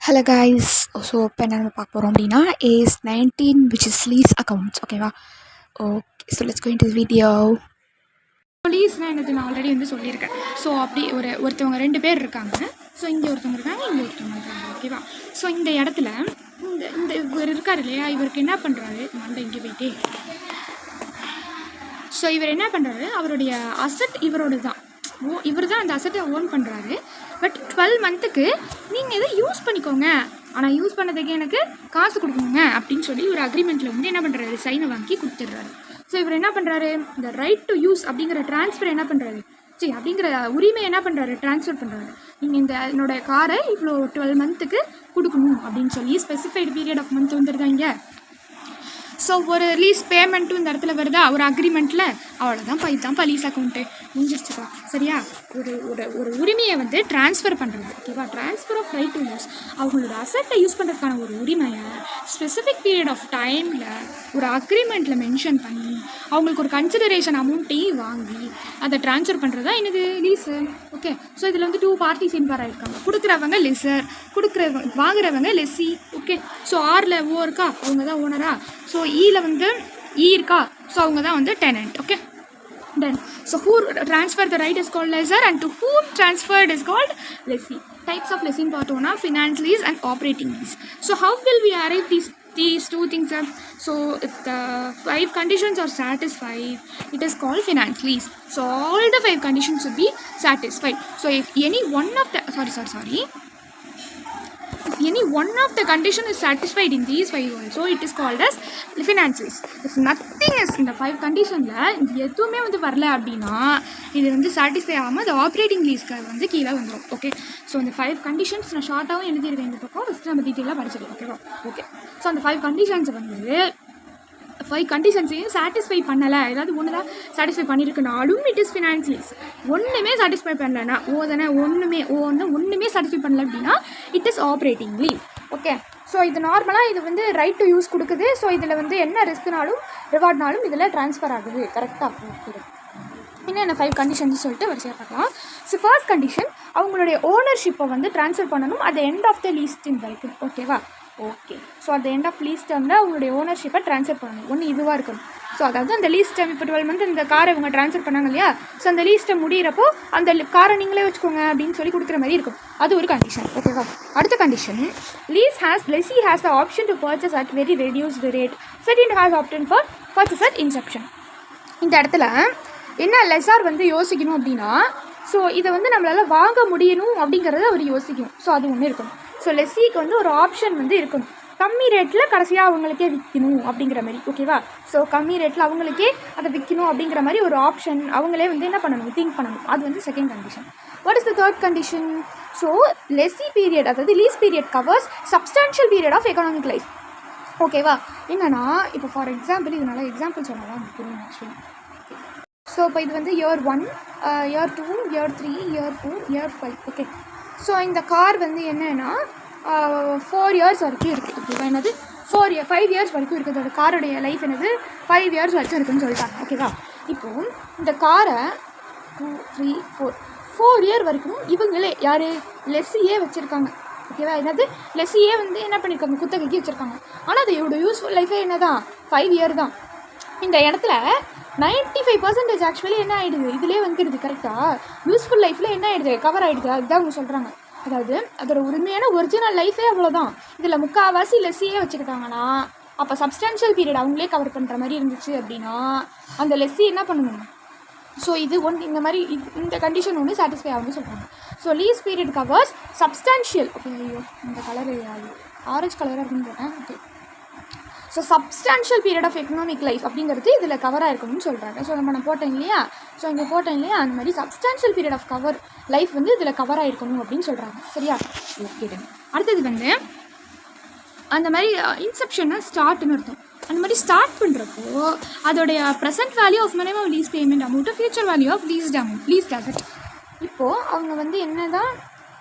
Hello guys, so இப்போ என்ன நம்ம பார்க்க போகிறோம் அப்படின்னா AS 19 which is lease accounts. ஓகேவா? Okay, so let's go into the video. லீஸ்னால் என்னது நான் ஆல்ரெடி வந்து சொல்லியிருக்கேன். ஸோ அப்படி ஒருத்தவங்க 2 பேர் இருக்காங்க. ஸோ இங்கே ஒருத்தவங்க இருக்காங்க, இங்கே ஒருத்தவங்க இருக்காங்க. ஓகேவா? ஸோ இந்த இடத்துல இந்த இவர் இருக்கார் இல்லையா, இவருக்கு என்ன பண்ணுறாரு, மண்டை இங்கே போயிட்டே. ஸோ இவர் என்ன பண்ணுறாரு, அவருடைய அசட் இவரோடு தான், இவர் தான் அந்த அசட்டை ஓன் பண்ணுறாரு. பட் 12 மந்த்துக்கு நீங்கள் எதை யூஸ் பண்ணிக்கோங்க, ஆனால் யூஸ் பண்ணதுக்கு எனக்கு காசு கொடுக்கணுங்க அப்படின்னு சொல்லி ஒரு அக்ரிமெண்ட்டில் வந்து என்ன பண்ணுறாரு, சைனை வாங்கி கொடுத்துட்றாரு. ஸோ இவர் என்ன பண்ணுறாரு, இந்த ரைட் டு யூஸ் அப்படிங்கிற ட்ரான்ஸ்ஃபர் என்ன பண்ணுறாரு, அப்படிங்கிற உரிமை என்ன பண்ணுறாரு, ட்ரான்ஸ்ஃபர் பண்ணுறாரு. நீங்கள் என்னோடய காரை இவ்வளோ 12 மந்த்துக்கு கொடுக்கணும் அப்படின்னு சொல்லி ஸ்பெசிஃபைடு பீரியட் ஆஃப் மந்த் வந்துருந்தாங்க. ஸோ ஒரு லீஸ் பேமெண்ட்டும் இந்த இடத்துல வருதா, ஒரு அக்ரிமெண்ட்டில். அவ்வளோதான்ப்பா, இதுதான்ப்பா லீஸ் அக்கௌண்ட்டு, முடிஞ்சிருச்சுப்பா. சரியா? ஒரு உரிமையை வந்து ட்ரான்ஸ்ஃபர் பண்ணுறது. ஓகேவா? Transfer of right to use, அவங்களோட அசட்டை யூஸ் பண்ணுறதுக்கான ஒரு உரிமையை ஸ்பெசிஃபிக் பீரியட் ஆஃப் டைமில் ஒரு அக்ரிமெண்ட்டில் மென்ஷன் பண்ணி அவங்களுக்கு ஒரு கன்சிடரேஷன் அமௌண்ட்டையும் வாங்கி அதை ட்ரான்ஸ்ஃபர் பண்ணுறது தான் என்னது, லீஸு. ஓகே, ஸோ இதில் வந்து 2 பார்ட்டிஸ் இன்வால்வ் ஆகிருக்காங்க. கொடுக்குறவங்க லெஸ்ஸர், வாங்குறவங்க லெஸ்ஸி. ஓகே, ஸோ ஆரில் ஓ இருக்கா, அவங்க தான் ஓனரா. ஸோ ஈயில் வந்து இருக்கா, ஸோ அவங்க தான் வந்து tenant. Okay, done. So who transfer the right is called lessor, and to whom transferred is called lessee. Types of leasing part 1 are finance lease and operating lease. So how will we arrive these two things are? So if the 5 conditions are satisfied, it is called finance lease. So all the 5 conditions should be satisfied. So if any one of the if any one of the condition is satisfied in these 5 also, it is called as finance lease. If nothing is in the 5 conditionல எதுவுமே வந்து வரல அப்படின்னா இது வந்து satisfy ஆகாமல் அது operating லீஸ்க்கு வந்து கீழே வந்துடும். ஓகே, ஸோ அந்த 5 கண்டிஷன்ஸ் நான் ஷார்ட்டாகவும் எழுதியிருக்கேன் இந்த பக்கம், ஃபஸ்ட்டு நம்ம டீட்டெயிலாக படிச்சிருக்கோம். ஓகேவா? ஓகே, ஸோ அந்த 5 கண்டிஷன்ஸை வந்து 5 கண்டிஷன்ஸையும் சாட்டிஸ்ஃபை பண்ணலை, ஏதாவது ஒன்று தான் சாட்டிஸ்ஃபை பண்ணியிருக்குனாலும் இட் இஸ் ஃபினான்ஸ் லீஸ். ஒன்றுமே சாட்டிஸ்ஃபை பண்ணலைன்னா ஒன்றுமே சாட்டிஸ்ஃபை பண்ணல அப்படின்னா it is operating lease. Okay, so இது நார்மலாக இது வந்து ரைட் டு யூஸ் கொடுக்குது. ஸோ இதில் வந்து என்ன ரிஸ்க்னாலும் ரிவார்ட்னாலும் இதில் ட்ரான்ஸ்ஃபர் ஆகுது. கரெக்டாக ஓகே, என்னென்ன 5 கண்டிஷன்ஸ் சொல்லிட்டு வரிசையாக பார்க்கலாம். ஸோ ஃபர்ஸ்ட் கண்டிஷன், அவங்களுடைய ஓனர்ஷிப்பை வந்து ட்ரான்ஸ்ஃபர் பண்ணணும் at the end of the lease term வரைக்கும். ஓகேவா? Okay, so at the end of lease termல அவங்களுடைய ஓனர்ஷிப்பை ட்ரான்ஸ்ஃபர் பண்ணணும். ஒன்று இதுவாக இருக்கணும். ஸோ அதாவது அந்த லீஸ் டைம் இப்போ 12 மந்த் இந்த காரை இவங்க ட்ரான்ஸ்ஃபர் பண்ணாங்க இல்லையா, ஸோ அந்த லீஸ் டைம் முடிகிறப்போ அந்த காரை நீங்களே வச்சுக்கோங்க அப்படின்னு சொல்லி கொடுக்குற மாதிரி இருக்கும். அது ஒரு கண்டிஷன். ஓகேவா? அடுத்த condition, lessee has the option to purchase at very reduced rate. Second has option for purchase at inception. இந்த இடத்துல என்ன லெசார் வந்து யோசிக்கணும் அப்படின்னா, ஸோ இதை வந்து நம்மளால் வாங்க முடியணும் அப்படிங்கிறத அவர் யோசிக்கணும். ஸோ அது ஒன்று இருக்கணும். ஸோ லெஸ்ஸிக்கு வந்து ஒரு ஆப்ஷன் வந்து இருக்கணும், கம்மி ரேட்டில் கடைசியாக அவங்களுக்கே விற்கணும் அப்படிங்கிற மாதிரி. ஓகேவா? ஸோ கம்மி ரேட்டில் அவங்களுக்கே அதை விற்கணும் அப்படிங்கிற மாதிரி ஒரு ஆப்ஷன் அவங்களே வந்து என்ன பண்ணணும், திங்க் பண்ணணும். அது வந்து second condition. What is the third condition? So lessee period, அதாவது lease period covers substantial period of economic life. ஓகேவா? என்னன்னா இப்போ ஃபார் எக்ஸாம்பிள், இது நல்லா எக்ஸாம்பிள் சொன்னால் தான் புரியும் ஆக்சுவலி. ஸோ இப்போ இது வந்து year 1, year 2, year 3, year 4, year 5. Okay, so இந்த கார் வந்து என்னென்னா 4 இயர்ஸ் வரைக்கும் இருக்குது. ஓகேவா? என்னது 5 இயர்ஸ் வரைக்கும் இருக்குது. அதோட காரோடைய லைஃப் என்னது 5 இயர்ஸ் வரைக்கும் இருக்குதுன்னு சொல்லிட்டாங்க. ஓகேவா? இப்போது இந்த காரை 2, 3, 4 இயர் வரைக்கும் இவங்களே யார், லெஸ்ஸியே வச்சுருக்காங்க. ஓகேவா? என்னது லெஸ்ஸியே வந்து என்ன பண்ணியிருக்காங்க, குத்தகைக்கு வச்சுருக்காங்க. ஆனால் அதோட யூஸ்ஃபுல் லைஃபே என்ன தான் 5 இயர் தான். இந்த இடத்துல 95% ஆக்சுவலி என்ன ஆகிடுது, இதிலே வந்துடுது. கரெக்டாக யூஸ்ஃபுல் லைஃப்பில் என்ன ஆகிடுது, கவர் ஆகிடுது. அதுதான் அவங்க சொல்கிறாங்க. அதாவது அதோட உண்மையான ஒரிஜினல் லைஃபே அவ்வளோதான். இதில் முக்கால்வாசி லெஸ்ஸியே வச்சுக்கிட்டாங்கன்னா அப்போ சப்ஸ்டான்ஷியல் பீரியட் அவங்களே கவர் பண்ணுற மாதிரி இருந்துச்சு அப்படின்னா அந்த லெஸ்ஸி என்ன பண்ணணும். ஸோ இது இந்த மாதிரி இந்த கண்டிஷன் ஒன்று சாட்டிஸ்ஃபை ஆகும்னு சொல்கிறாங்க. So lease period covers substantial. Okay, ஐயோ இந்த கலர் ஆரஞ்சு கலராக இருக்குன்னு போட்டேன். Okay, so substantial period of economic life அப்படிங்கிறது இதில் கவராக இருக்கணும்னு சொல்கிறாங்க. ஸோ நான் போட்டேன் இல்லையா, ஸோ இங்கே போட்டேன் இல்லையா, அந்த மாதிரி substantial period of cover life வந்து இதில் கவராக இருக்கணும் அப்படின்னு சொல்கிறாங்க. சரியா? ஓகே, அடுத்தது வந்து அந்த மாதிரி இன்செப்ஷன்னா ஸ்டார்ட்னு அர்த்தம். அந்த மாதிரி ஸ்டார்ட் பண்ணுறப்போ அதோடைய present value of minimum lease payment amount, future value of leased asset. இப்போது அவங்க வந்து என்ன தான்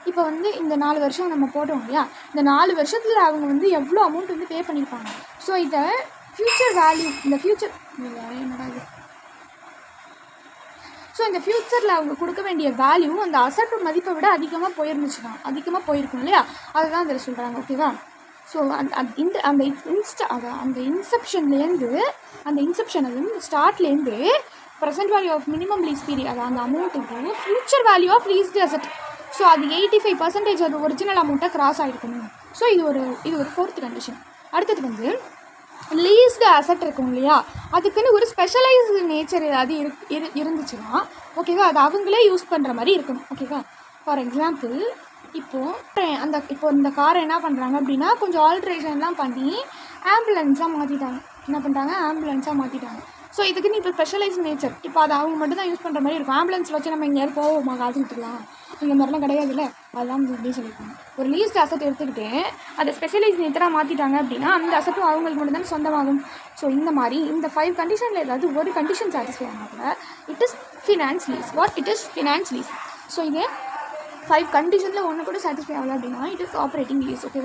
இப்போ வந்து இந்த 4 வருஷம் நம்ம போட்டோம் இல்லையா, இந்த 4 வருஷத்தில் அவங்க வந்து எவ்வளோ அமௌண்ட் வந்து பே பண்ணியிருப்பாங்க. ஸோ இதை ஃப்யூச்சர் வேல்யூ, இந்த ஃப்யூச்சர் என்னடா இது, ஸோ இந்த ஃப்யூச்சரில் அவங்க கொடுக்க வேண்டிய வேல்யூ அந்த அசட் மதிப்பை விட அதிகமாக போயிருக்கும் இல்லையா, அதுதான் இதில் சொல்கிறாங்க. ஓகேவா? ஸோ அந்த இன்செப்ஷன்லேருந்து ஸ்டார்ட்லேருந்து present value of minimum lease period, அது அந்த அமௌண்ட்டுக்கு future value of leased asset. So அது 85% அது ஒரிஜினல் அமௌண்ட்டை கிராஸ் ஆகிருக்கணும். ஸோ இது ஒரு 4th கண்டிஷன். அடுத்தது வந்து லீஸ்டு அசட் இருக்கும் இல்லையா, அதுக்குன்னு ஒரு ஸ்பெஷலைஸ்டு நேச்சர் ஏதாவது இருந்துச்சுன்னா ஓகேவா, அது அவங்களே யூஸ் பண்ணுற மாதிரி இருக்கணும். ஓகேவா? ஃபார் எக்ஸாம்பிள் இப்போ இந்த காரை என்ன பண்ணுறாங்க அப்படின்னா கொஞ்சம் ஆல்ட்ரேஷன்லாம் பண்ணி ஆம்புலன்ஸாக மாற்றிட்டாங்க. ஸோ இதுக்குன்னு இப்போ ஸ்பெஷலைஸ் நேச்சர், இப்போ அது அவங்க மட்டும் தான் யூஸ் பண்ணுற மாதிரி இருக்கும். ஆம்புலன்ஸில் வச்சு நம்ம எங்கேயாவது போவோமா, காசு கொடுத்துக்கலாம், இந்த மாதிரிலாம் கிடையாதுல்ல, அதெல்லாம் இப்படின்னு சொல்லியிருக்காங்க. ஒரு லீஸ்ட் அசட் எடுத்துக்கிட்டு அதை ஸ்பெஷலைஸ் நேச்சராக மாற்றிட்டாங்க அப்படின்னா அந்த அசட்டும் அவங்களுக்கு மட்டும் தான் சொந்தமாகும். ஸோ இந்த மாதிரி இந்த 5 கண்டிஷனில் ஏதாவது ஒரு கண்டிஷன் சாட்டிஸ்ஃபை ஆனால் கூட it is finance lease. Finance lease. So இதே 5 கண்டிஷனில் ஒன்று கூட சாட்டிஸ்ஃபை ஆகலை அப்படின்னா it is operating lease. Okay.